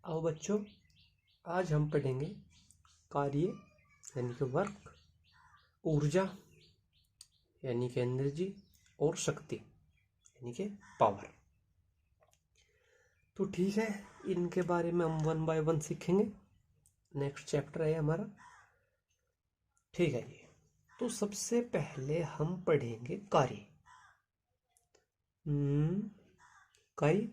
आओ बच्चों, आज हम पढ़ेंगे कार्य यानी कि वर्क, ऊर्जा यानी कि एनर्जी और शक्ति यानी कि पावर। तो ठीक है, इनके बारे में हम 1 बाय 1 सीखेंगे। नेक्स्ट चैप्टर है हमारा। ठीक है जी। तो सबसे पहले हम पढ़ेंगे कार्य। कार्य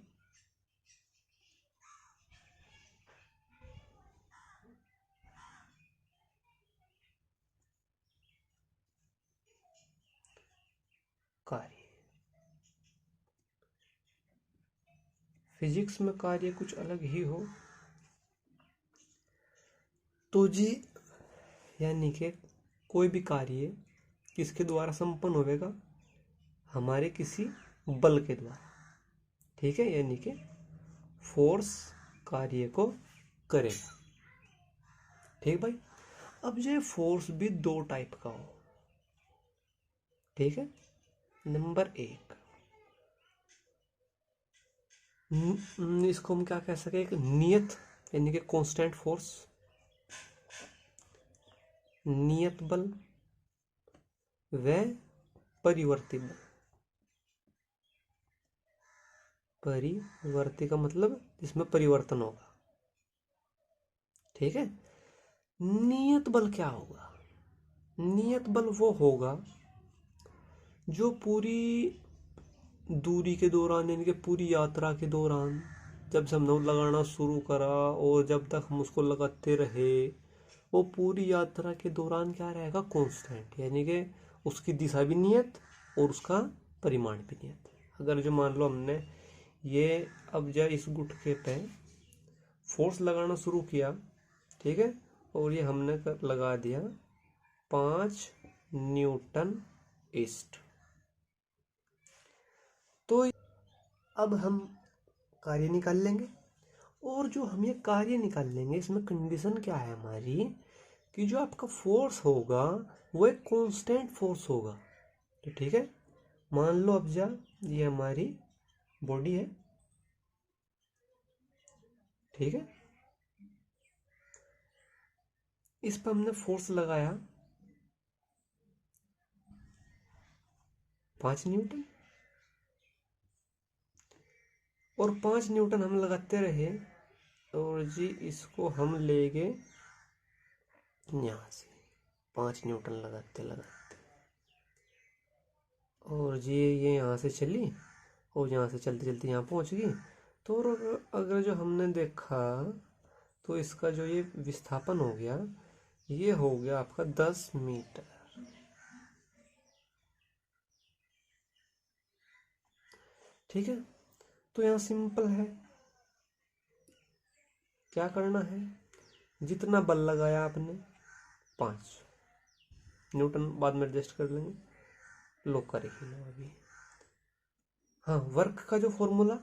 कार्य फिजिक्स में कार्य कुछ अलग ही हो तो जी, यानी कि कोई भी कार्य किसके द्वारा संपन्न होगा? हमारे किसी बल के द्वारा। ठीक है, यानी कि फोर्स कार्य को करेगा। ठीक भाई। अब ये फोर्स भी 2 टाइप का हो। ठीक है, नंबर 1, इसको हम क्या कह सके, एक नियत यानी कि कांस्टेंट फोर्स, नियत बल व परिवर्ती बल। परिवर्ती का मतलब इसमें परिवर्तन होगा। ठीक है। नियत बल क्या होगा? नियत बल वो होगा जो पूरी दूरी के दौरान यानी कि पूरी यात्रा के दौरान जब से हमने लगाना शुरू करा और जब तक हम उसको लगाते रहे, वो पूरी यात्रा के दौरान क्या रहेगा? कांस्टेंट, यानी कि उसकी दिशा भी नियत और उसका परिमाण भी नियत। अगर जो मान लो हमने ये अब जो इस गुटके पे फोर्स लगाना शुरू किया, ठीक है, और ये हमने लगा दिया 5 न्यूटन ईस्ट, तो अब हम कार्य निकाल लेंगे। और जो हम ये कार्य निकाल लेंगे, इसमें कंडीशन क्या है हमारी कि जो आपका फोर्स होगा वो एक कांस्टेंट फोर्स होगा। तो ठीक है, मान लो अब जा ये हमारी बॉडी है। ठीक है, इस पर हमने फोर्स लगाया 5 न्यूटन, और 5 न्यूटन हम लगाते रहे, और जी इसको हम ले गए यहाँ से 5 न्यूटन लगाते लगाते, और जी ये यहाँ से चली और यहाँ से चलते चलते यहाँ पहुँच गई। तो अगर जो हमने देखा तो इसका जो ये विस्थापन हो गया, ये हो गया आपका 10 मीटर। ठीक है, तो यहाँ सिंपल है, क्या करना है, जितना बल लगाया आपने 5 न्यूटन, बाद में एडजस्ट कर लेंगे, लोग करेंगे अभी। हाँ, वर्क का जो फॉर्मूला,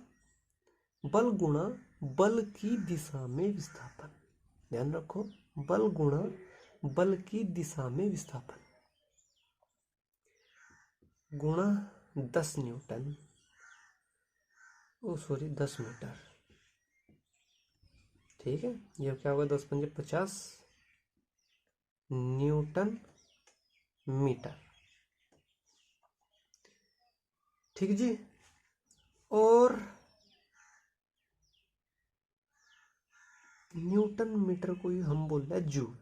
बल गुणा बल की दिशा में विस्थापन। ध्यान रखो, बल गुणा बल की दिशा में विस्थापन गुणा 10 न्यूटन, ओ सॉरी 10 मीटर। ठीक है, ये क्या होगा, 10 पंजे 50 न्यूटन मीटर। ठीक जी। और न्यूटन मीटर को ही हम बोल रहे हैं जूल,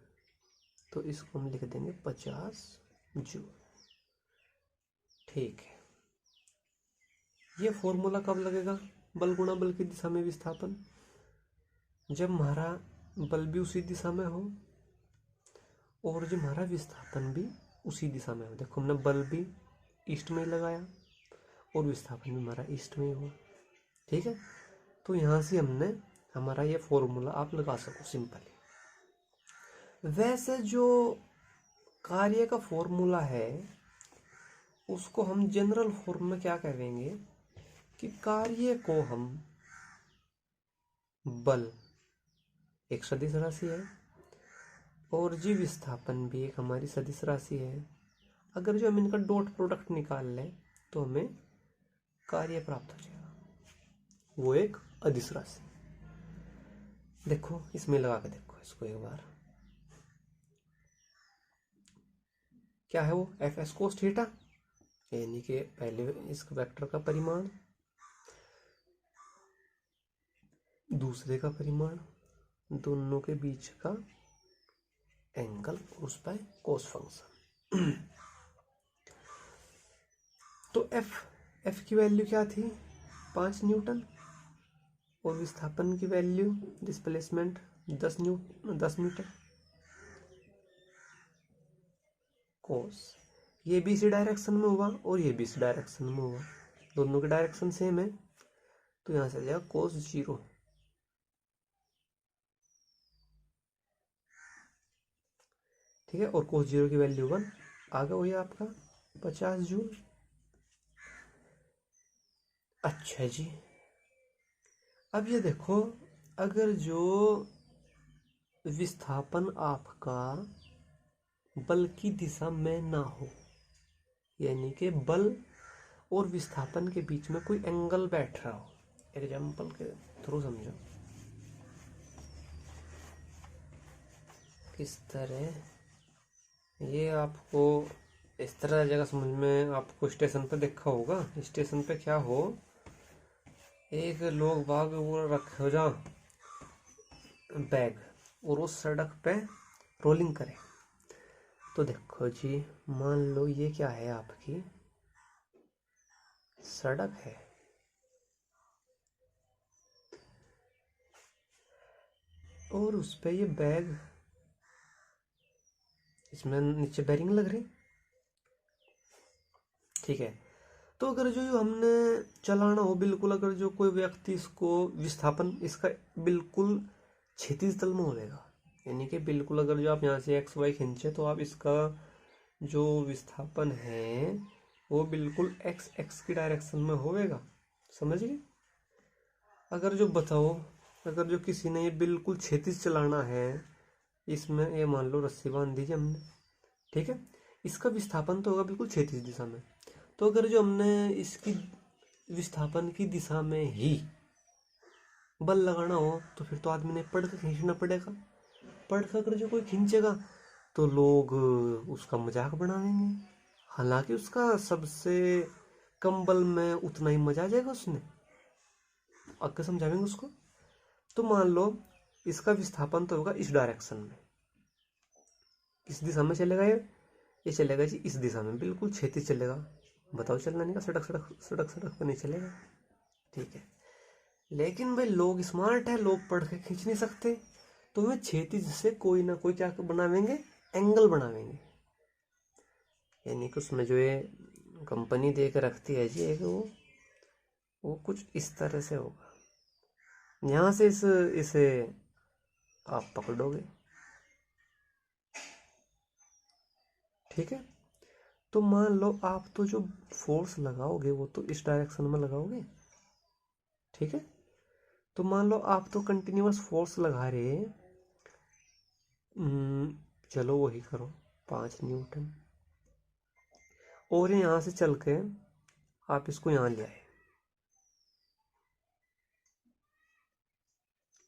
तो इसको हम लिख देंगे 50 जूल। ठीक है, ये फॉर्मूला कब लगेगा? बल गुणा बल की दिशा में विस्थापन, जब हमारा बल भी उसी दिशा में हो और जो हमारा विस्थापन भी उसी दिशा में हो। देखो, हमने बल भी ईस्ट में ही लगाया और विस्थापन भी हमारा ईस्ट में ही हुआ। ठीक है, तो यहाँ से हमने हमारा ये फॉर्मूला आप लगा सको सिंपली। वैसे जो कार्य का फॉर्मूला है उसको हम जनरल फॉर्म में क्या कहेंगे कि कार्य को हम बल एक सदिश राशि है और जी विस्थापन भी एक हमारी सदिश राशि है। अगर जो हम इनका डॉट प्रोडक्ट निकाल लें तो हमें कार्य प्राप्त हो जाएगा, वो एक अदिश राशि। देखो इसमें लगा के देखो इसको एक बार, क्या है वो, एफ एस कोस थीटा, यानी कि पहले इस वेक्टर का परिमाण, दूसरे का परिमाण, दोनों के बीच का एंगल, उस पर कोस फंक्शन। तो एफ की वैल्यू क्या थी, 5 न्यूटन, और विस्थापन की वैल्यू, डिस्प्लेसमेंट 10 मीटर। कोस ये भी इसी डायरेक्शन में हुआ और ये भी इसी डायरेक्शन में हुआ, दोनों की डायरेक्शन सेम है, तो यहां से आ जाएगा कोस 0। ठीक है, और कोस 0 की वैल्यू 1 आ गया, वही आपका 50 जूल। अच्छा जी, अब ये देखो, अगर जो विस्थापन आपका बल की दिशा में ना हो, यानी कि बल और विस्थापन के बीच में कोई एंगल बैठ रहा हो, एग्जाम्पल के थ्रू समझो, किस तरह, ये आपको इस तरह जगह समझ में, आपको स्टेशन पे देखा होगा, स्टेशन पे क्या हो, एक लोग बाग वो रखे हो जहाँ बैग, और उस सड़क पे रोलिंग करे। तो देखो जी, मान लो ये क्या है, आपकी सड़क है, और उस पे ये बैग, इसमें नीचे बेरिंग लग रही, ठीक है। तो अगर जो हमने चलाना हो बिल्कुल, अगर जो कोई व्यक्ति इसको विस्थापन इसका बिल्कुल क्षैतिज तल में होगा, यानी कि बिल्कुल अगर जो आप यहाँ से एक्स वाई खींचे तो आप इसका जो विस्थापन है वो बिल्कुल एक्स एक्स की डायरेक्शन में होगा, समझ गए। अगर जो बताओ, अगर जो किसी ने ये बिल्कुल क्षैतिज चलाना है, इसमें ये मान लो रस्सी बांध दीजिए हमने, ठीक है, इसका विस्थापन तो होगा बिल्कुल क्षैतिज दिशा में। तो अगर जो हमने इसकी विस्थापन की दिशा में ही बल लगाना हो, तो फिर तो आदमी ने पढ़ कर खींचना पड़ेगा, पढ़ कर जो कोई खींचेगा तो लोग उसका मजाक बनाएंगे, हालांकि उसका सबसे कम बल में उतना ही मजा आ जाएगा, उसने आगे समझाएंगे उसको। तो मान लो इसका विस्थापन तो होगा इस डायरेक्शन में, किस दिशा में चलेगा ये चलेगा जी इस दिशा में, बिल्कुल क्षैतिज चलेगा। बताओ चलना नहीं का, सड़क सड़क सड़क सड़क पर नहीं चलेगा, ठीक है। लेकिन भाई लोग स्मार्ट है, लोग पढ़ के खींच नहीं सकते, तो वे क्षैतिज से कोई ना कोई क्या बनावेंगे, एंगल बनावेंगे, यानी कि उसमें जो ये कंपनी दे के रखती है जी एक, वो कुछ इस तरह से होगा, यहाँ से इसे आप पकड़ोगे, ठीक है। तो मान लो आप तो जो फोर्स लगाओगे वो तो इस डायरेक्शन में लगाओगे, ठीक है। तो मान लो आप तो कंटिन्यूअस फोर्स लगा रहे, चलो वही करो 5 न्यूटन, और यहाँ से चल के आप इसको यहाँ ले आए,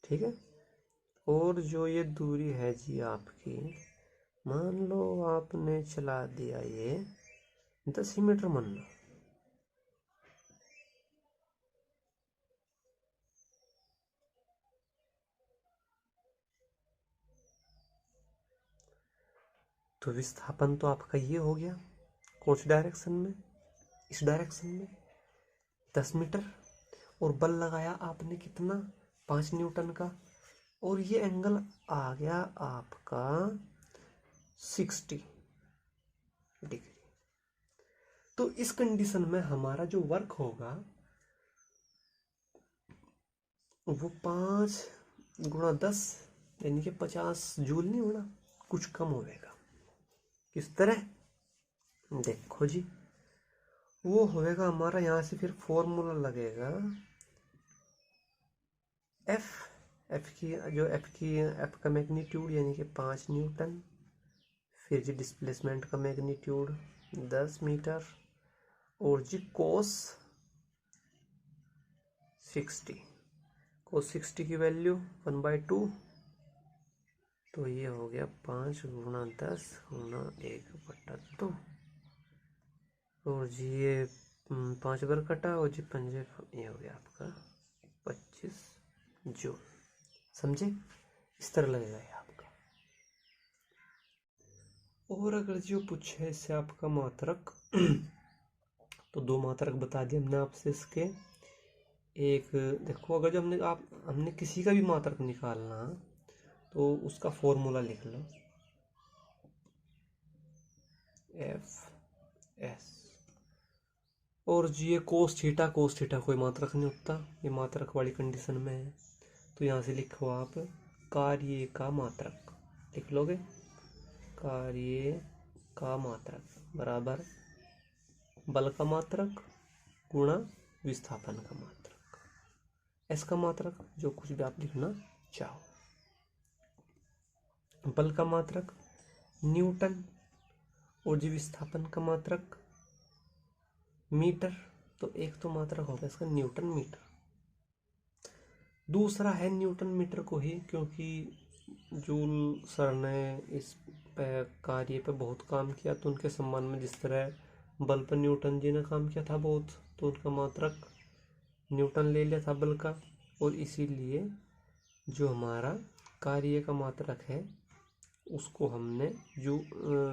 ठीक है। और जो ये दूरी है जी आपकी, मान लो आपने चला दिया ये 10 ही मीटर मान लो, तो विस्थापन तो आपका ये हो गया, कौन सी डायरेक्शन में, इस डायरेक्शन में 10 मीटर, और बल लगाया आपने कितना, 5 न्यूटन का, और ये एंगल आ गया आपका 60 डिग्री। तो इस कंडीशन में हमारा जो वर्क होगा वो 5 × 10 यानी कि 50 जूल नहीं होना, कुछ कम होगा। किस तरह, देखो जी, वो होएगा हमारा, यहाँ से फिर फॉर्मूला लगेगा, एफ का मैग्नीट्यूड यानी कि 5 न्यूटन, फिर जी डिस्प्लेसमेंट का मैग्नीट्यूड 10 मीटर, और जी कोस 60, cos 60 की वैल्यू 1/2, तो ये हो गया 5 गुणा 10 गुणा 1/2। और जी ये 5 बार कटा और जी पंजे, ये हो गया आपका 25 जूल। समझे? इस तरह लगेगा ये आपका। और अगर जो पूछे इससे आपका मात्रक तो 2 मात्रक बता दिए हमने आपसे इसके। एक देखो, अगर जो हमने किसी का भी मात्रक निकालना तो उसका फॉर्मूला लिख लो, एफ एस। और जी ये कोस थीटा कोई मात्रक नहीं होता, ये मात्रक वाली कंडीशन में है। तो यहाँ से लिखो आप कार्य का मात्रक, लिख लोगे कार्य का मात्रक बराबर बल का मात्रक गुणा विस्थापन का मात्रक, एस का मात्रक जो कुछ भी आप लिखना चाहो। बल का मात्रक न्यूटन और जी विस्थापन का मात्रक मीटर। तो एक तो मात्रक होगा इसका न्यूटन मीटर, दूसरा है न्यूटन मीटर को ही, क्योंकि जूल सर ने इस कार्य पे बहुत काम किया, तो उनके सम्मान में जिस तरह बल पर न्यूटन जी ने काम किया था बहुत, तो उनका मात्रक न्यूटन ले लिया था बल का। और इसीलिए जो हमारा कार्य का मात्रक है उसको हमने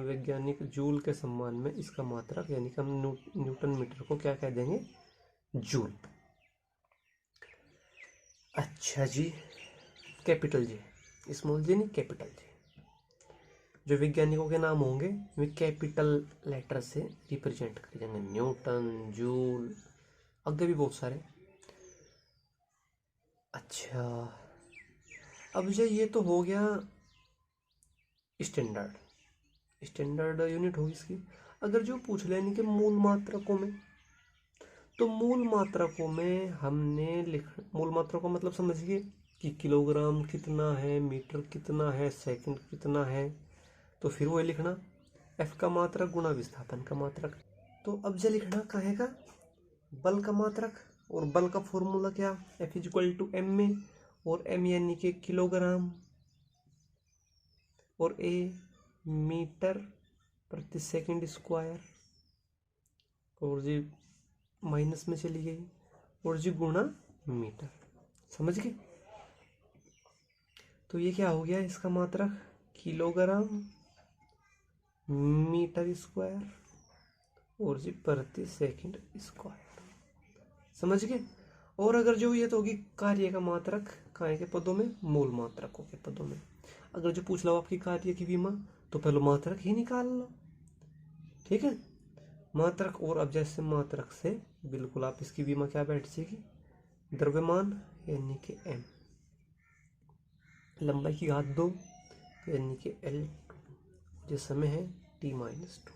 वैज्ञानिक जूल के सम्मान में इसका मात्रक यानी कि हम न्यूटन मीटर को क्या कह देंगे, जूल। अच्छा जी, कैपिटल जी, स्मॉल जी नहीं कैपिटल जी। जो वैज्ञानिकों के नाम होंगे वे कैपिटल लेटर से रिप्रेजेंट करे जाएंगे, न्यूटन, जूल, आगे भी बहुत सारे। अच्छा, अब ये तो हो गया स्टैंडर्ड यूनिट होगी इसकी। अगर जो पूछ लेने के मूल मात्रकों में, तो मूल मात्रकों में हमने मूल मात्रकों मतलब समझिए कि किलोग्राम कितना है, मीटर कितना है, सेकंड कितना है, तो फिर वही लिखना एफ का मात्रक गुणा विस्थापन का मात्रक। तो अब जो लिखना कहाँ का बल का मात्रक, और बल का फॉर्मूला क्या, F is equal to M में, और एम यानी कि किलोग्राम, और ए मीटर प्रति सेकंड स्क्वायर, और जी माइनस में चली गई, और जी गुणा मीटर। समझ गए? तो ये क्या हो गया इसका मात्रक किलोग्राम मीटर स्क्वायर और जी प्रति सेकंड स्क्वायर। समझ गए? और अगर जो ये तो होगी कार्य का मात्रक काय के पदों में, मूल मात्रकों के पदों में। अगर जो पूछ लो आपकी कार्य की विमा, तो पहले मात्रक ही निकाल लो, ठीक है, मात्रक। और अब जैसे मात्रक से बिल्कुल आप इसकी विमा क्या बैठ जाएगी, द्रव्यमान यानी कि m, लंबाई की घात 2 यानी कि L2, जो समय है t-2।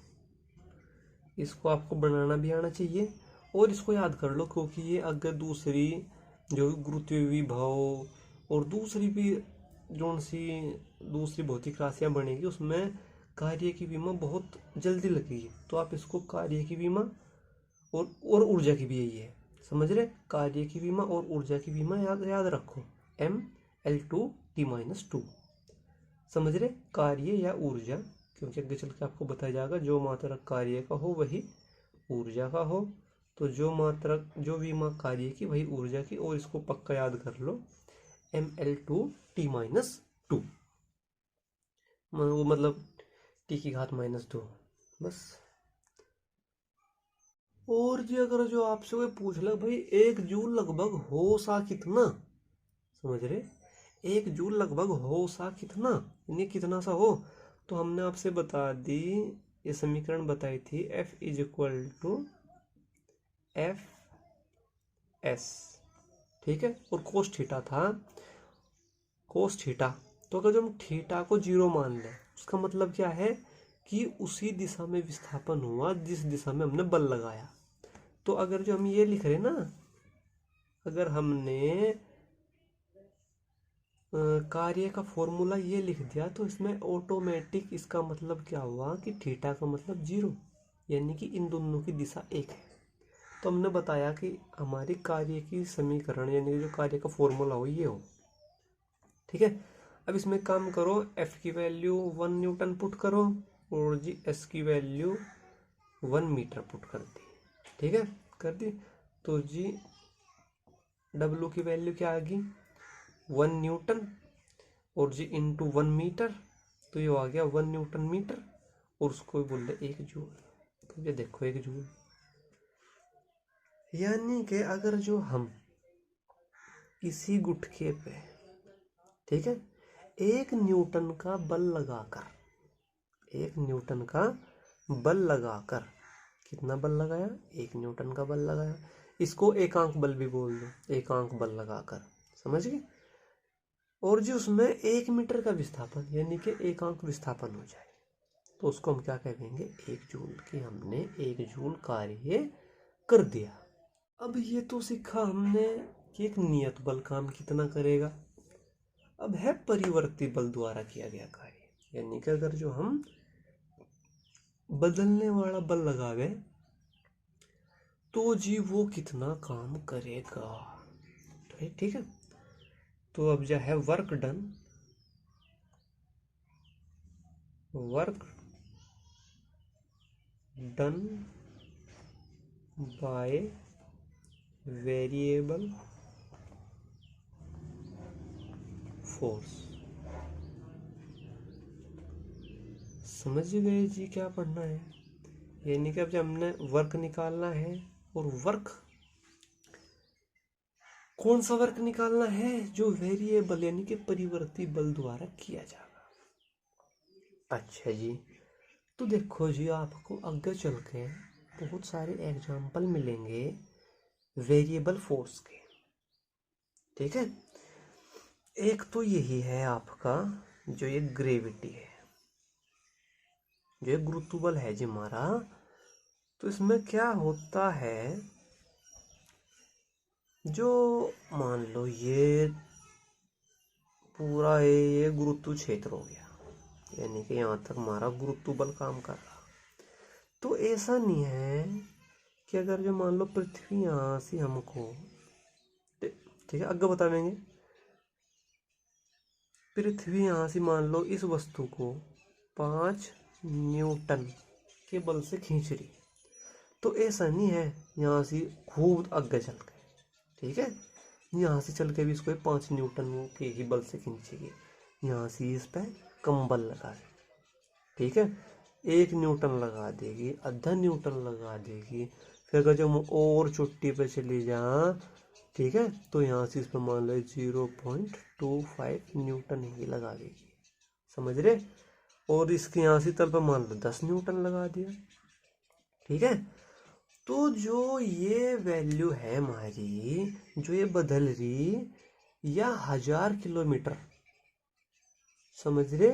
इसको आपको बनाना भी आना चाहिए और इसको याद कर लो, क्योंकि ये अगर दूसरी जो गुरुत्वीय विभव और दूसरी भी दूसरी भौतिक राशियां बनेगी उसमें कार्य की विमा बहुत जल्दी लगेगी। तो आप इसको कार्य की विमा और ऊर्जा की भी यही है, समझ रहे, कार्य की विमा और ऊर्जा की विमा याद रखो, mL2T-2। समझ रहे, कार्य या ऊर्जा, क्योंकि आगे चल के आपको बताया जाएगा जो मात्रक कार्य का हो वही ऊर्जा का हो, तो जो विमा कार्य की वही ऊर्जा की। और इसको पक्का याद कर लो, mL2T-2, वो मतलब टी की घात -2, बस। और जी अगर जो आपसे कोई पूछ ले भाई 1 जूल लगभग हो सा कितना, समझ रहे, 1 जूल लगभग हो सा कितना, यानी कितना सा हो, तो हमने आपसे बता दी, ये समीकरण बताई थी, F is equal to F S, ठीक है। और कोस थीटा था, कोस थीटा, तो अगर जो हम थीटा को 0 मान लें उसका मतलब क्या है कि उसी दिशा में विस्थापन हुआ जिस दिशा में हमने बल लगाया। तो अगर जो हम ये लिख रहे ना, अगर हमने कार्य का फॉर्मूला ये लिख दिया, तो इसमें ऑटोमेटिक इसका मतलब क्या हुआ कि थीटा का मतलब 0, यानी कि इन दोनों की दिशा एक है। तो हमने बताया कि हमारी कार्य की समीकरण यानी जो कार्य का फॉर्मूला हो ये हो। ठीक है, अब इसमें काम करो, एफ की वैल्यू 1 न्यूटन पुट करो और जी एस की वैल्यू 1 मीटर पुट कर दी। ठीक है, कर दी। तो जी डब्ल्यू की वैल्यू क्या आ गई 1 न्यूटन और जी इंटू 1 मीटर, तो ये आ गया 1 न्यूटन मीटर और उसको बोल रहे 1 जूल। तो ये देखो 1 जूल, यानी कि अगर जो हम किसी गुटके पे, ठीक है, 1 न्यूटन का बल लगाकर, 1 न्यूटन का बल लगाकर, कितना बल लगाया 1 न्यूटन का बल लगाया, इसको एकांक बल भी बोल दो, एकांक बल लगाकर, समझ गए। और जो उसमें 1 मीटर का विस्थापन यानी कि एकांक विस्थापन हो जाए तो उसको हम क्या कहेंगे 1 जूल, कि हमने 1 जूल कार्य कर दिया। अब ये तो सीखा हमने कि एक नियत बल काम कितना करेगा। अब है परिवर्ती बल द्वारा किया गया कार्य, यानी कि अगर जो हम बदलने वाला बल लगावे तो जी वो कितना काम करेगा। ठीक है, तो अब जो है work done, work done by variable force. समझ गए जी क्या पढ़ना है, यानी कि अब जब हमने वर्क निकालना है और वर्क कौन सा वर्क निकालना है जो वेरिएबल यानी कि परिवर्ती बल द्वारा किया जाएगा। अच्छा जी, तो देखो जी आपको आगे चल के बहुत सारे एग्जाम्पल मिलेंगे वेरिएबल फोर्स के। ठीक है, एक तो यही है आपका जो ये ग्रेविटी है, जो ये गुरुत्व है जी हमारा। तो इसमें क्या होता है, जो मान लो ये पूरा ये गुरुत्व क्षेत्र हो गया, यानी कि यहाँ तक हमारा गुरुत्व बल काम कर रहा। तो ऐसा नहीं है कि अगर जो मान लो पृथ्वी यहाँ से हमको, ठीक है आगे बताएंगे, पृथ्वी यहाँ से मान लो इस वस्तु को 5 न्यूटन के बल से खींच रही, तो ऐसा नहीं है यहाँ से खूब आगे चल के, ठीक है, यहाँ से चल के भी इसको 5 न्यूटन के ही बल से खींचेगी, यहाँ से इस पर कम बल लगा देगी। ठीक है, 1 न्यूटन लगा देगी, आधा न्यूटन लगा देगी, फिर अगर जब और चोटी पे चली जा, ठीक है, तो यहाँ से इस पर मान लो 0.25 न्यूटन ही लगा देगी, समझ रहे। और इसके यहाँ से तल पर मान लो 10 न्यूटन लगा दिया। ठीक है, तो जो ये वैल्यू है हमारी, जो ये बदल रही, या 1000 किलोमीटर, समझ रहे,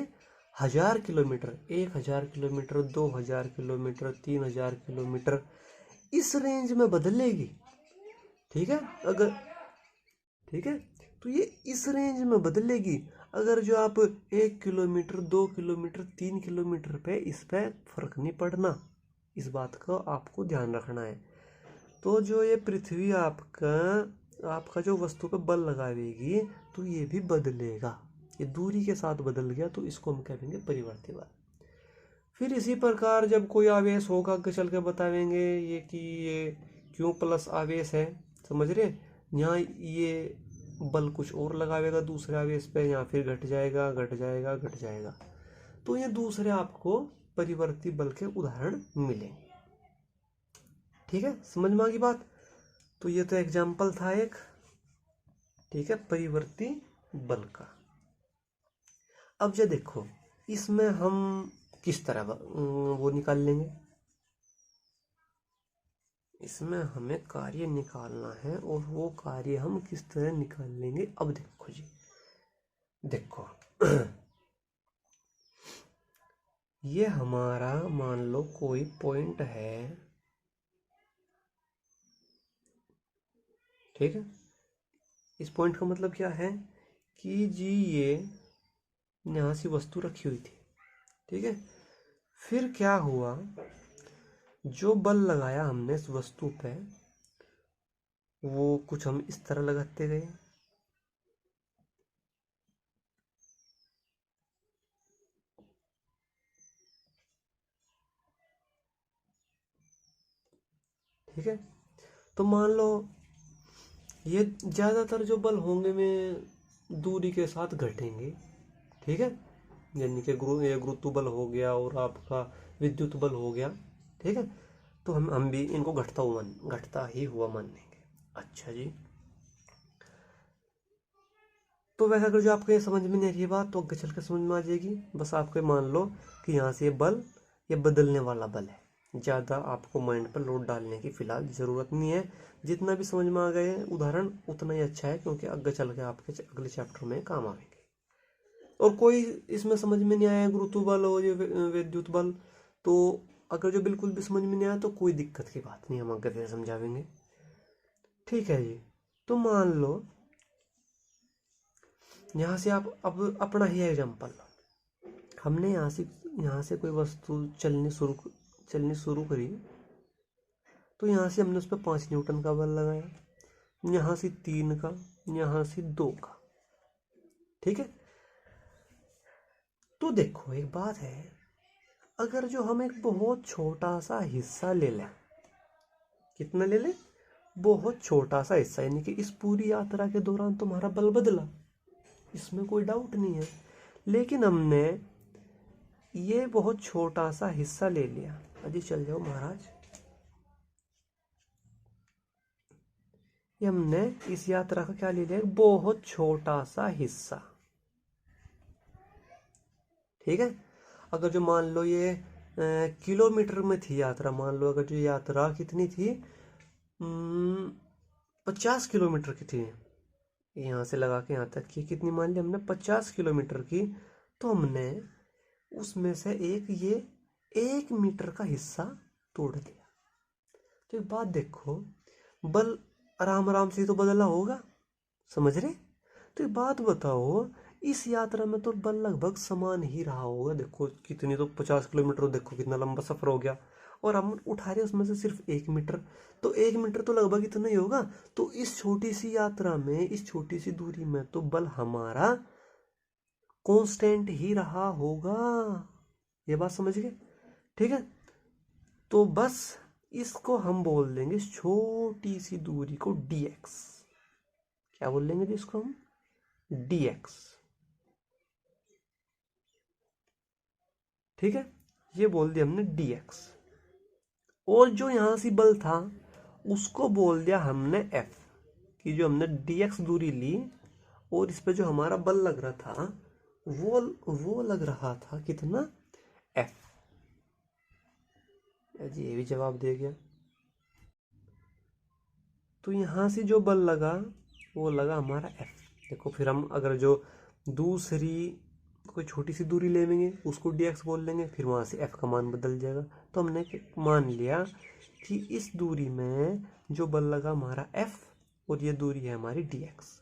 1000 किलोमीटर, 1000 किलोमीटर, 2000 किलोमीटर, 3000 किलोमीटर, इस रेंज में बदलेगी। ठीक है, अगर, ठीक है, तो ये इस रेंज में बदलेगी। अगर जो आप 1 किलोमीटर, 2 किलोमीटर, 3 किलोमीटर पे, इस पे फर्क नहीं पड़ना, इस बात का आपको ध्यान रखना है। तो जो ये पृथ्वी आपका जो वस्तु पे बल लगाएगी तो ये भी बदलेगा, ये दूरी के साथ बदल गया, तो इसको हम कहेंगे परिवर्ती बल। फिर इसी प्रकार जब कोई आवेश होगा आगे चल के बताएंगे ये कि ये क्यों प्लस आवेश है, समझ रहे, यहाँ ये बल कुछ और लगाएगा दूसरे आवेश पे, यहाँ फिर घट जाएगा घट जाएगा घट जाएगा। तो ये दूसरे आपको परिवर्ती बल के उदाहरण मिलेंगे। ठीक है, समझ में आ गई बात। तो ये तो एग्जाम्पल था एक, ठीक है, परिवर्ती बल का। अब जो देखो इसमें हम किस तरह वो निकाल लेंगे, इसमें हमें कार्य निकालना है और वो कार्य हम किस तरह निकाल लेंगे। अब देखो जी, देखो ये हमारा मान लो कोई पॉइंट है, ठीक है, इस पॉइंट का मतलब क्या है कि जी ये यहाँ से वस्तु रखी हुई थी, ठीक है, फिर क्या हुआ, जो बल लगाया हमने इस वस्तु पे, वो कुछ हम इस तरह लगाते गए। ठीक है, तो मान लो ये ज़्यादातर जो बल होंगे में दूरी के साथ घटेंगे। ठीक है, यानी कि ये गुरुत्व बल हो गया और आपका विद्युत बल हो गया। ठीक है, तो हम भी इनको घटता ही हुआ मानेंगे। अच्छा जी, तो वैसे अगर जो आपको ये समझ में नहीं आ रही है बात, तो आगे चल के समझ में आ जाएगी। बस आपको मान लो कि यहाँ से ये बल, ये बदलने वाला बल है। ज़्यादा आपको माइंड पर लोड डालने की फिलहाल ज़रूरत नहीं है। जितना भी समझ में आ गए उदाहरण उतना ही अच्छा है, क्योंकि आगे चल के आपके अगले चैप्टर में काम आएंगे। और कोई इसमें समझ में नहीं आया गुरुत्व बल और ये विद्युत बल, तो अगर जो बिल्कुल भी समझ में नहीं आया तो कोई दिक्कत की बात नहीं, हम आगे फिर समझाएंगे। ठीक है जी, तो मान लो यहाँ से आप अब अपना ही एग्जाम्पल लो। हमने यहाँ से कोई वस्तु चलनी शुरू करी, तो यहाँ से हमने उस पर 5 न्यूटन का बल लगाया, यहाँ से 3 का, यहाँ से 2 का। ठीक है, तो देखो एक बात है, अगर जो हम एक बहुत छोटा सा हिस्सा ले लें, कितना ले लें, बहुत छोटा सा हिस्सा, यानी कि इस पूरी यात्रा के दौरान तुम्हारा बल बदला, इसमें कोई डाउट नहीं है, लेकिन हमने ये बहुत छोटा सा हिस्सा ले लिया। अजी चल जाओ महाराज, ये हमने इस यात्रा का क्या ले लिया, एक बहुत छोटा सा हिस्सा। ठीक है, अगर जो मान लो ये किलोमीटर में थी यात्रा, मान लो अगर जो यात्रा कितनी थी, 50 किलोमीटर की थी, यहाँ से लगा के यहाँ तक की कितनी मान ली हमने, 50 किलोमीटर की, तो हमने उसमें से ये 1 मीटर का हिस्सा तोड़ दिया। तो एक बात देखो, बल आराम आराम से तो बदला होगा, समझ रहे। तो एक बात बताओ, इस यात्रा में तो बल लगभग समान ही रहा होगा। देखो कितनी, तो 50 किलोमीटर, देखो कितना लंबा सफर हो गया, और हम उठा रहे उसमें से सिर्फ 1 मीटर, तो 1 मीटर तो लगभग इतना ही होगा। तो इस छोटी सी यात्रा में, इस छोटी सी दूरी में तो बल हमारा कांस्टेंट ही रहा होगा। ये बात समझ गए। ठीक है, तो बस इसको हम बोल देंगे, इस छोटी सी दूरी को dx। क्या बोल देंगे इसको हम, dx। ठीक है, ये बोल दिया हमने dx, और जो यहां से बल था उसको बोल दिया हमने f, कि जो हमने dx दूरी ली और इस पे जो हमारा बल लग रहा था वो लग रहा था कितना, f। जी ये भी जवाब दे गया। तो यहां से जो बल लगा वो लगा हमारा f। देखो फिर हम अगर जो दूसरी कोई छोटी सी दूरी ले लेंगे उसको dx बोल लेंगे, फिर वहां से f का मान बदल जाएगा। तो हमने मान लिया कि इस दूरी में जो बल लगा हमारा f, और ये दूरी है हमारी dx।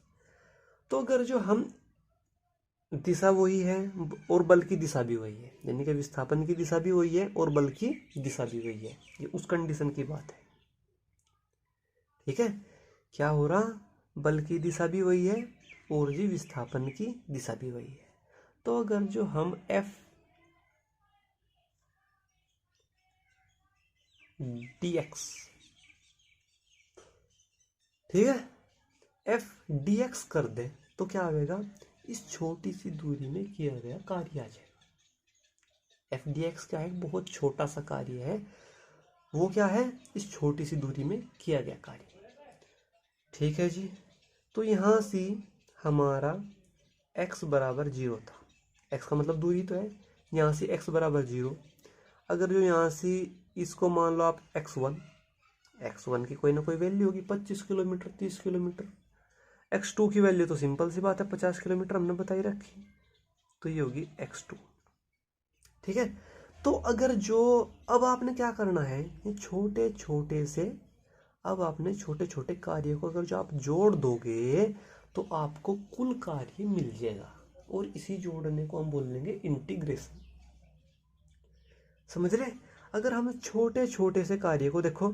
तो अगर जो हम दिशा वही है और बल की दिशा भी वही है, यानी कि विस्थापन की दिशा भी वही है और बल की दिशा भी वही है, ये उस कंडीशन की बात है। ठीक है, क्या हो रहा, बल की दिशा भी वही है और जी विस्थापन की दिशा भी वही है। तो अगर जो हम f dx, ठीक है, f dx कर दे तो क्या आएगा, इस छोटी सी दूरी में किया गया कार्य आ जाएगा। f dx क्या है, बहुत छोटा सा कार्य है, वो क्या है, इस छोटी सी दूरी में किया गया कार्य। ठीक है जी, तो यहाँ से हमारा x बराबर 0 था, x का मतलब दूरी तो है, यहाँ से x बराबर 0। अगर जो यहाँ से इसको मान लो आप x1 की कोई ना कोई वैल्यू होगी, 25 किलोमीटर, 30 किलोमीटर। x2 की वैल्यू तो सिंपल सी बात है, 50 किलोमीटर हमने बताई रखी, तो ये होगी x2। ठीक है, तो अगर जो अब आपने क्या करना है, ये छोटे छोटे से, अब आपने छोटे छोटे कार्यों को अगर जो आप जोड़ दोगे तो आपको कुल कार्य मिल जाएगा, और इसी जोड़ने को हम बोल लेंगे इंटीग्रेशन। समझ रहे। अगर हम छोटे छोटे से कार्य को, देखो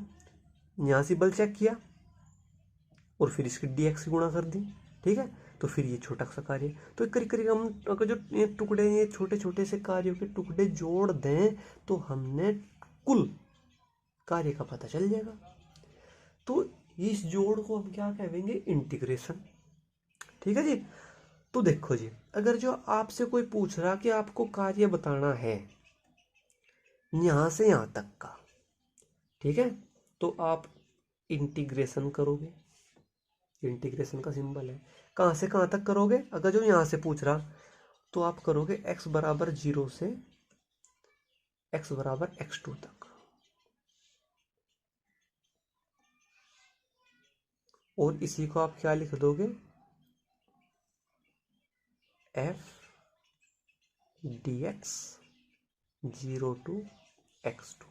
यहां से बल चेक किया, और फिर इसकी dx से गुणा कर दी, ठीक है। तो फिर ये छोटा सा कार्य, तो एक करीब हम अगर जो ये टुकड़े, ये छोटे छोटे से कार्यों के टुकड़े जोड़ दें तो हमने कुल कार्य का पता चल जाएगा। तो इस जोड़ को हम क्या कहेंगे, इंटीग्रेशन, ठीक है जी। तो देखो जी, अगर जो आपसे कोई पूछ रहा कि आपको कार्य बताना है यहां से यहां तक का, ठीक है, तो आप इंटीग्रेशन करोगे, इंटीग्रेशन का सिंबल है, कहां से कहां तक करोगे, अगर जो यहां से पूछ रहा तो आप करोगे x बराबर 0 से x बराबर x2 तक, और इसी को आप क्या लिख दोगे, f dx 0 to x2।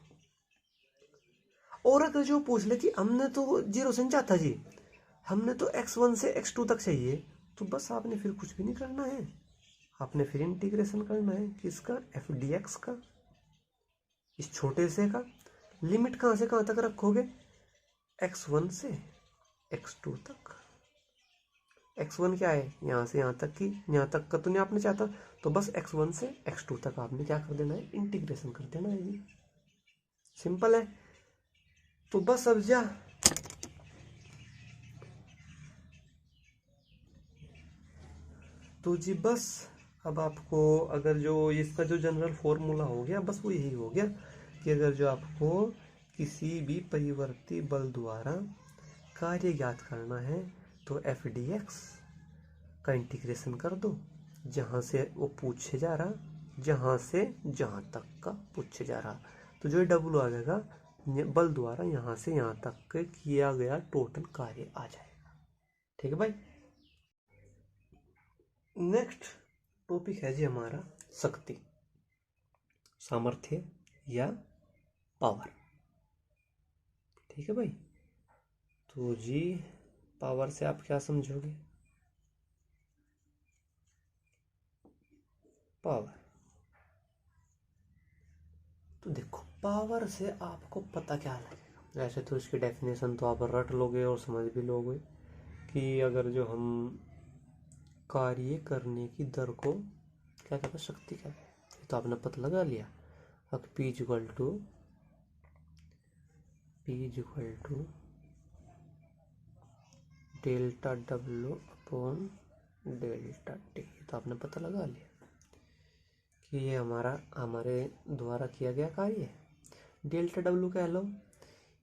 और अगर जो पूछ ले कि हमने तो 0 से नहीं चाहता जी, हमने तो x1 से x2 तक चाहिए, तो बस आपने फिर कुछ भी नहीं करना है, आपने फिर इंटीग्रेशन करना है किसका, f dx का, इस छोटे से का। लिमिट कहां से कहां तक रखोगे, x1 से x2 तक। x1 क्या है, यहां से यहां तक की, यहां तक का तो नहीं आपने चाहता, तो बस x1 से x2 तक आपने क्या कर देना है, इंटीग्रेशन कर देना है जी, सिंपल है। तो बस अब जा तो जी बस अब आपको अगर जो इसका जो जनरल फॉर्मूला हो गया, बस वो यही हो गया कि अगर जो आपको किसी भी परिवर्ती बल द्वारा कार्य ज्ञात करना है तो एफ डी एक्स का इंटीग्रेशन कर दो, जहां से वो पूछे जा रहा, जहां से जहां तक का पूछे जा रहा, तो जो डब्लू आ जाएगा बल द्वारा यहां से यहां तक के किया गया टोटल कार्य आ जाएगा, ठीक है भाई। नेक्स्ट टॉपिक है जी हमारा शक्ति, सामर्थ्य या पावर, ठीक है भाई। तो जी पावर से आप क्या समझोगे, पावर, तो देखो पावर से आपको पता क्या लगेगा, वैसे तो इसकी डेफिनेशन तो आप रट लोगे और समझ भी लोगे कि अगर जो हम कार्य करने की दर को क्या कहते हैं, शक्ति कहते हैं, तो आपने पता लगा लिया। अब P equal to delta W upon delta T, तो आपने पता लगा लिया कि ये हमारे द्वारा किया गया कार्य है। डेल्टा डब्ल्यू कह लो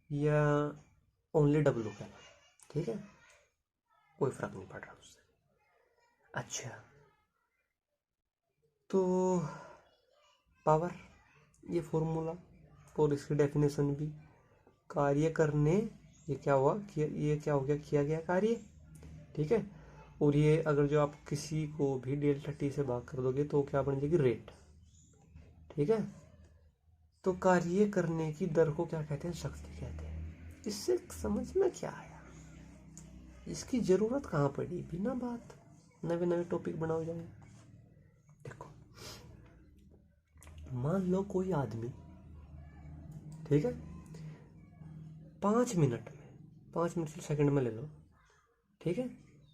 या ओनली डब्ल्यू कह लो, ठीक है, कोई फर्क नहीं पड़ रहा उससे। अच्छा, तो पावर ये फॉर्मूला और इसकी डेफिनेशन भी, कार्य करने, ये क्या हुआ, ये क्या हो गया, किया गया कार्य, ठीक है। और ये अगर जो आप किसी को भी डेल्टा टी से भाग कर दोगे तो क्या बन जाएगी, रेट, ठीक है। तो कार्य करने की दर को क्या कहते हैं, शक्ति कहते हैं। इससे समझ में क्या आया, इसकी जरूरत कहाँ पड़ी, बिना बात नए नए टॉपिक बनाओ जाए। देखो मान लो कोई आदमी, ठीक है, 5 मिनट में, 5 मिनट से सेकंड में ले लो, ठीक है,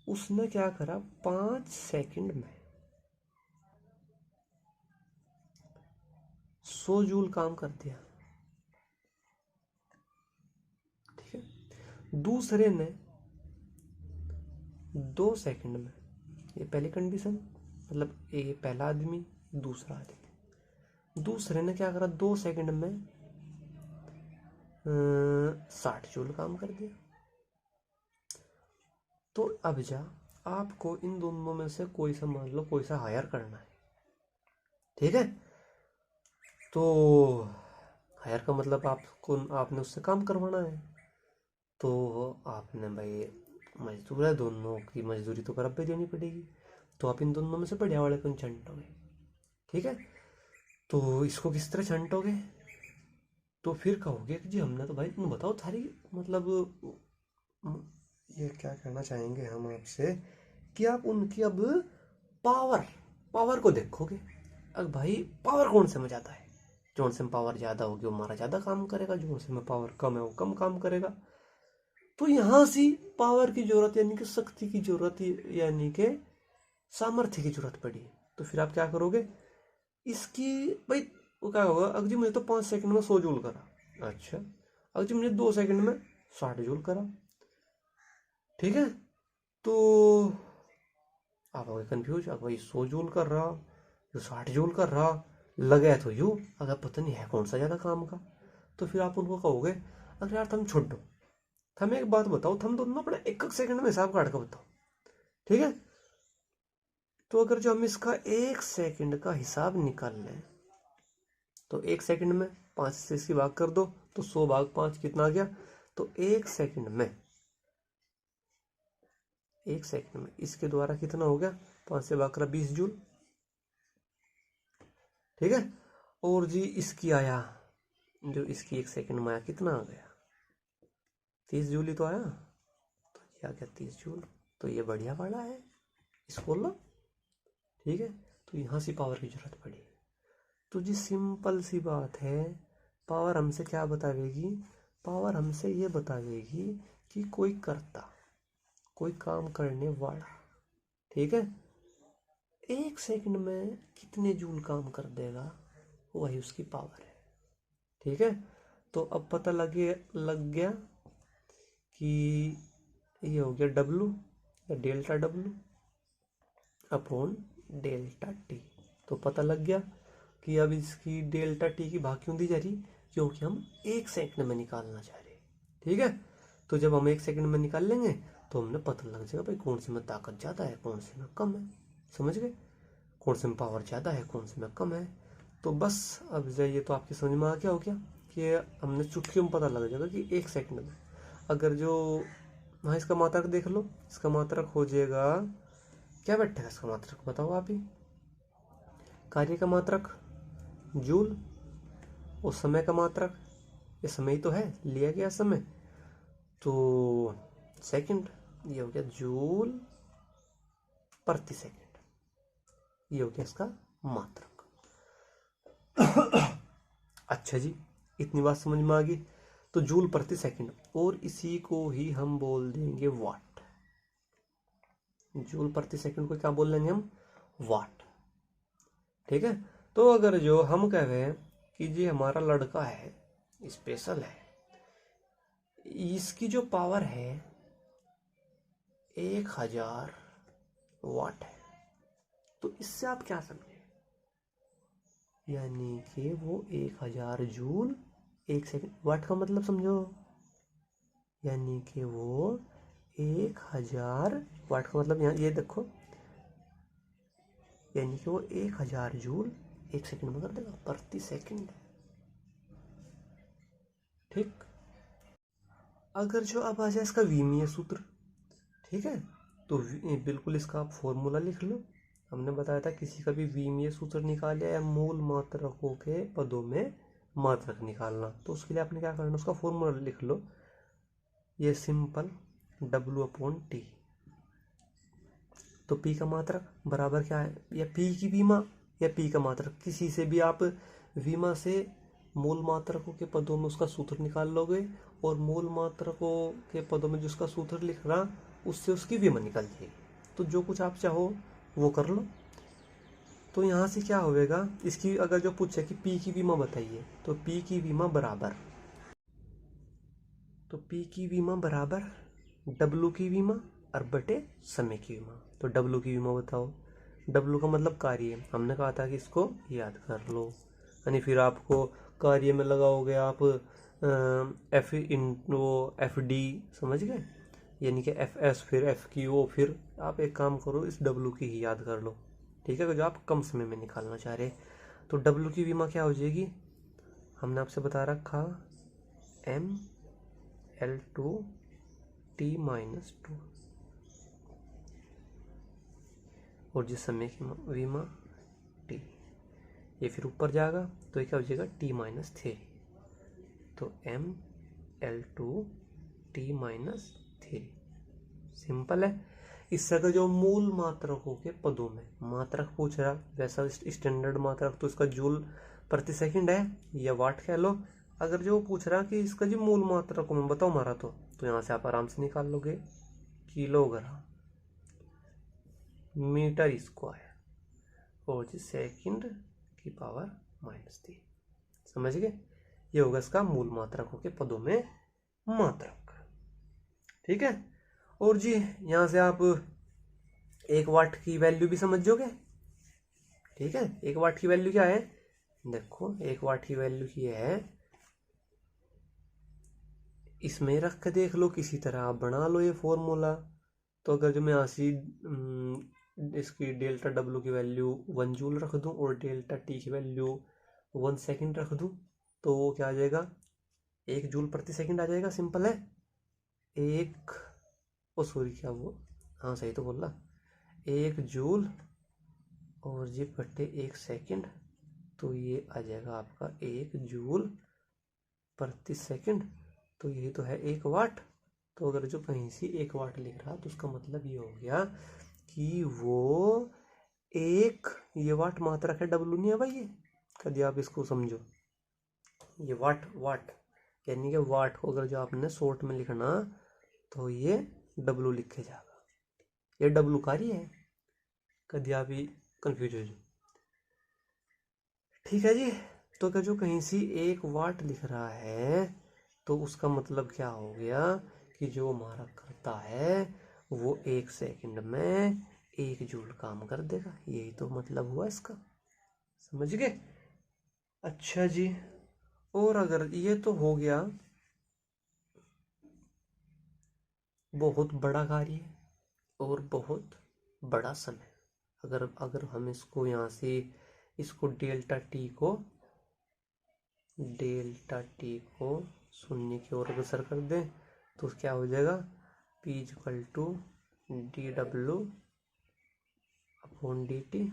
उसने क्या करा, 5 सेकंड में 100 जूल काम कर दिया, ठीक है। दूसरे ने 2 सेकंड में, ये पहली कंडीशन, मतलब ये पहला आदमी, दूसरा आदमी, दूसरे ने क्या करा, 2 सेकंड में 60 जूल काम कर दिया। तो अब जा आपको इन दोनों में से कोई सा, मान लो कोई सा हायर करना है, ठीक है। तो हायर का मतलब आपने उससे काम करवाना है, तो आपने भाई मजदूर है, दोनों की मजदूरी तो बराबर देनी पड़ेगी, तो आप इन दोनों में से बढ़िया वाले को छंटोगे, ठीक है। तो इसको किस तरह छंटोगे, तो फिर कहोगे कि जी हमने तो भाई, तुम बताओ थारी, मतलब ये क्या कहना चाहेंगे हम आपसे कि आप उनकी अब पावर को देखोगे। अब भाई पावर कौन से में ज़्यादा है, जोन से में पावर ज़्यादा होगी वो हमारा ज़्यादा काम करेगा, जोन से में पावर कम है वो कम काम करेगा। तो यहां से पावर की जरूरत यानी कि शक्ति की जरूरत यानी कि सामर्थ्य की जरूरत पड़ी। तो फिर आप क्या करोगे इसकी भाई, वो क्या होगा, अगर जी मुझे तो 5 सेकंड में 100 जूल करा, अच्छा अगर जी मुझे 2 सेकंड में 60 जूल करा, ठीक है। तो आप हो गए कंफ्यूज, आप भाई 100 जूल कर रहा, जो 60 जूल कर रहा, लगे तो यू, अगर पता नहीं है कौन सा ज्यादा काम का। तो फिर आप उनको कहोगे अगर यार तुम छोड़ दो, हमें एक बात बताओ, तुम दोनों अपना एक एक सेकंड में हिसाब काट कर बताओ, ठीक है। तो अगर जो हम इसका 1 सेकंड का हिसाब निकाल लें, तो 1 सेकंड में 5 से इसकी भाग कर दो, तो 100 भाग 5 कितना आ गया। तो 1 सेकंड में इसके द्वारा कितना हो गया, 5 से भाग करा 20 जूल, ठीक है। और जी इसकी आया, जो इसकी 1 सेकंड में आया कितना आ गया, 30 जूल ही तो आया। तो ये आ गया 30 जूल। तो ये बढ़िया वाला है, इसको लो, ठीक है। तो यहां से पावर की जरूरत पड़ी। तो जी सिंपल सी बात है, पावर हमसे क्या बतावेगी, पावर हमसे ये बतावेगी कि कोई कर्ता, कोई काम करने वाला, ठीक है, 1 सेकंड में कितने जूल काम कर देगा, वही उसकी पावर है, ठीक है। तो अब पता लग गया कि ये हो गया डब्लू या delta W upon delta T. तो पता लग गया कि अब इसकी डेल्टा टी की भाग क्यों दी जा रही, क्योंकि हम 1 सेकंड में निकालना चाह रहे हैं, ठीक है। तो जब हम 1 सेकंड में निकाल लेंगे तो हमने पता लग जाएगा भाई कौन सी में ताकत ज़्यादा है, कौन सी में कम है, समझ गए, कौन से में पावर ज़्यादा है, कौन से में कम है। तो बस अब जाइए, तो आपकी समझ में आ गया हो क्या कि हमने चुटकियों में पता लग जाएगा कि 1 सेकंड में अगर जो, हाँ इसका मात्रक देख लो, इसका मात्रक हो जाएगा, क्या बैठेगा इसका मात्रक बताओ आप ही, कार्य का मात्रक जूल, और समय का मात्रक, ये समय ही तो है, लिया गया समय, तो सेकंड, ये हो गया जूल प्रति सेकंड, ये हो गया इसका मात्रक। अच्छा जी, इतनी बात समझ में आ गई। तो जूल प्रति सेकंड, और इसी को ही हम बोल देंगे वाट। जूल प्रति सेकंड को क्या बोल लेंगे हम, वाट, ठीक है। तो अगर जो हम कह रहे हैं कि जी हमारा लड़का है, स्पेशल है, इसकी जो पावर है 1000 वाट है, तो इससे आप क्या समझे, यानी कि वो 1000 जूल 1 सेकंड, वाट का मतलब समझो, यानी कि वो 1000 वाट का मतलब, यहाँ ये देखो, यानी कि वो 1000 जूल 1 सेकंड में कर देगा, प्रति सेकंड, ठीक। अगर जो अब आ जाए इसका विमीय सूत्र, ठीक है, तो बिल्कुल इसका आप फॉर्मूला लिख लो। हमने बताया था किसी का भी विमीय सूत्र निकाले या मूल मात्रकों के पदों में मात्रक निकालना, तो उसके लिए आपने क्या करना, उसका फॉर्मूला लिख लो, ये सिंपल W अपॉन टी। तो P का मात्रक बराबर क्या है, या P की विमा या P का मात्रक, किसी से भी आप विमा से मूल मात्रकों के पदों में उसका सूत्र निकाल लोगे, और मूल मात्रकों के पदों में जिसका सूत्र लिख रहा उससे उसकी विमा निकल जाएगी। तो जो कुछ आप चाहो वो कर लो। तो यहाँ से क्या होगा, इसकी अगर जो पूछे कि P की विमा बताइए, तो P की विमा बराबर, तो P की विमा बराबर W की विमा और बटे समय की विमा। तो W की विमा बताओ, W का मतलब कार्य, हमने कहा था कि इसको याद कर लो, यानी फिर आपको कार्य में लगाओगे आप एफ इन वो FD, समझ गए, यानी कि FS फिर FQ, फिर आप एक काम करो इस W की ही याद कर लो, ठीक है, जो आप कम समय में निकालना चाह रहे। तो W की विमा क्या हो जाएगी, हमने आपसे बता रखा ML2 T-2, और जिस समय की विमा T, ये फिर ऊपर जाएगा तो ये क्या हो जाएगा T-3, तो ML2 T-3, सिंपल है। इससे अगर जो मूल मात्रकों के पदों में मात्रक पूछ रहा, वैसा स्टैंडर्ड मात्रक तो इसका जूल प्रति सेकंड है या वाट कह लो। अगर जो पूछ रहा कि इसका जो मूल मात्रकों में बताओ मारा, तो तो यहाँ से आप आराम से निकाल लोगे किलोग्राम मीटर स्क्वायर और जी सेकंड की पावर -3। समझ गए? ये होगा इसका मूल मात्रकों के पदों में मात्रक। ठीक है। और जी यहाँ से आप 1 वाट की वैल्यू भी समझ जाओगे। ठीक है, 1 वाट की वैल्यू क्या है? देखो 1 वाट की वैल्यू ये है, इसमें रख के देख लो, किसी तरह आप बना लो ये फॉर्मूला। तो अगर जो मैं यहाँ से इसकी डेल्टा डब्ल्यू की वैल्यू 1 जूल रख दूं और डेल्टा टी की वैल्यू 1 सेकंड रख दूं, तो वो क्या आ जाएगा? 1 जूल प्रति सेकंड आ जाएगा। सिंपल है। ओ सॉरी, क्या वो, हाँ सही तो बोल रहा, 1 जूल और जी बटे 1 सेकंड, तो ये आ जाएगा आपका 1 जूल प्रति सेकंड। तो यही तो है 1 वाट। तो अगर जो कहीं से 1 वाट लिख रहा तो उसका मतलब ये हो गया कि वो ये वाट मात्रक है, डब्लू नहीं है भाई। ये कभी आप इसको समझो, ये वाट यानी कि वाट को अगर जो आपने शॉर्ट में लिखना तो ये डब्लू लिखे जाएगा। ये डब्लू कार्य है, कभी आप ही कंफ्यूज हो जाओ। ठीक है जी। तो अगर जो कहीं से 1 वाट लिख रहा है तो उसका मतलब क्या हो गया कि जो हमारा करता है वो 1 सेकंड में 1 जूल काम कर देगा। यही तो मतलब हुआ इसका। समझ गए? अच्छा जी। और अगर ये तो हो गया बहुत बड़ा कार्य और बहुत बड़ा समय। अगर हम इसको यहाँ से इसको डेल्टा टी को शून्य की ओर अग्रसर कर दें तो क्या हो जाएगा? P equal to dw upon dt।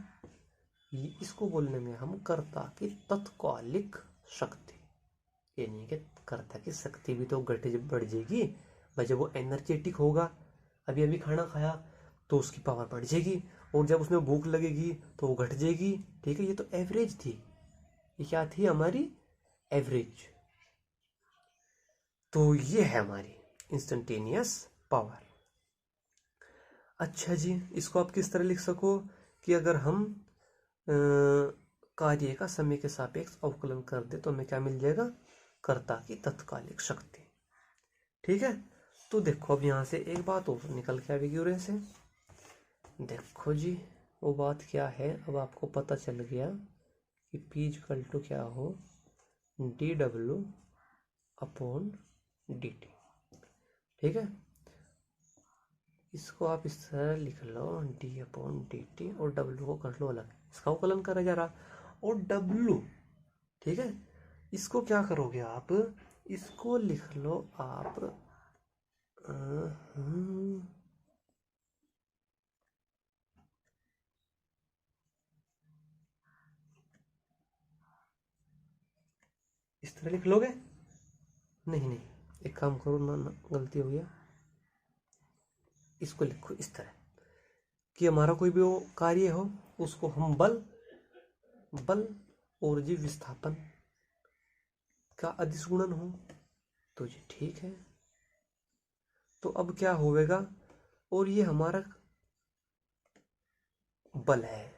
इसको बोलने में हम कर्ता की तत्कालिक शक्ति, यानी कि कर्ता की शक्ति भी तो बढ़ जाएगी भाई। जब वो एनर्जेटिक होगा, अभी अभी खाना खाया तो उसकी पावर बढ़ जाएगी, और जब उसमें भूख लगेगी तो वो घट जाएगी। ठीक है, ये तो एवरेज थी। ये क्या थी? हमारी एवरेज। तो ये है हमारी इंस्टेंटेनियस पावर। अच्छा जी, इसको आप किस तरह लिख सको कि अगर हम कार्य का समय के सापेक्ष अवकलन कर दे तो हमें क्या मिल जाएगा? कर्ता की तत्कालिक शक्ति। ठीक है। तो देखो अब यहाँ से एक बात और निकल के आएगी उरे से। देखो जी, वो बात क्या है? अब आपको पता चल गया कि P इक्वल टू क्या हो? dw upon dt। ठीक है, इसको आप इस तरह लिख लो, d अपॉन dt, और w को कर लो अलग, इसका अवकलन करा जा रहा। और w, ठीक है, इसको क्या करोगे आप? इसको लिख लो आप इस तरह लिख लोगे? नहीं, एक काम करो ना, गलती हो गया। इसको लिखो इस तरह कि हमारा कोई भी वो कार्य हो, उसको हम बल और जी विस्थापन का अदिश गुणन हो तो जी ठीक है। तो अब क्या होगा? और ये हमारा बल है,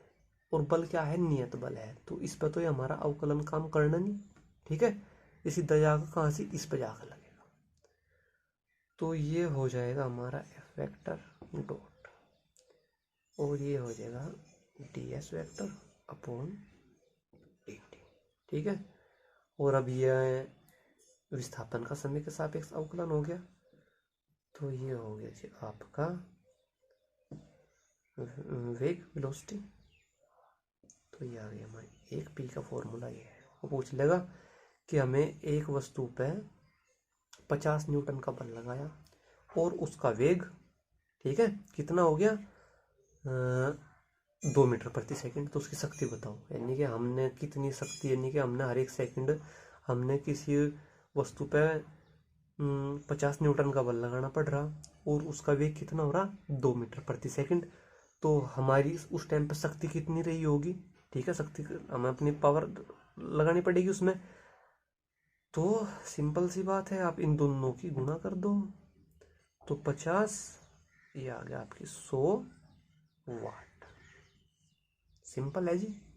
और बल क्या है? नियत बल है। तो इस पर तो ये हमारा अवकलन काम करना नहीं। ठीक है, इसी दया का कहाँ से इस पर जाकर लगेगा। तो ये हो जाएगा हमारा एफ वेक्टर डॉट, और ये हो जाएगा D S vector upon D T. ठीक है, और अब ये विस्थापन का समय के सापेक्ष अवकलन हो गया। तो ये हो गया जी आपका वेग वेलोसिटी। तो ये आ गया हमारी 1p का फॉर्मूला। ये है, वो पूछ लेगा कि हमें एक वस्तु पे 50 न्यूटन का बल लगाया और उसका वेग, ठीक है, कितना हो गया? 2 मीटर प्रति सेकंड। तो उसकी शक्ति बताओ, यानी कि हमने कितनी शक्ति, यानी कि हमने हर एक सेकंड हमने किसी वस्तु पे 50 न्यूटन का बल लगाना पड़ रहा और उसका वेग कितना हो रहा? 2 मीटर प्रति सेकंड। तो हमारी उस टाइम पे शक्ति कितनी रही होगी? ठीक है, शक्ति हमें अपनी पावर लगानी पड़ेगी उसमें। तो सिंपल सी बात है, आप इन दोनों की गुणा कर दो तो 50, ये आ गया आपकी 100 वाट। सिंपल है जी।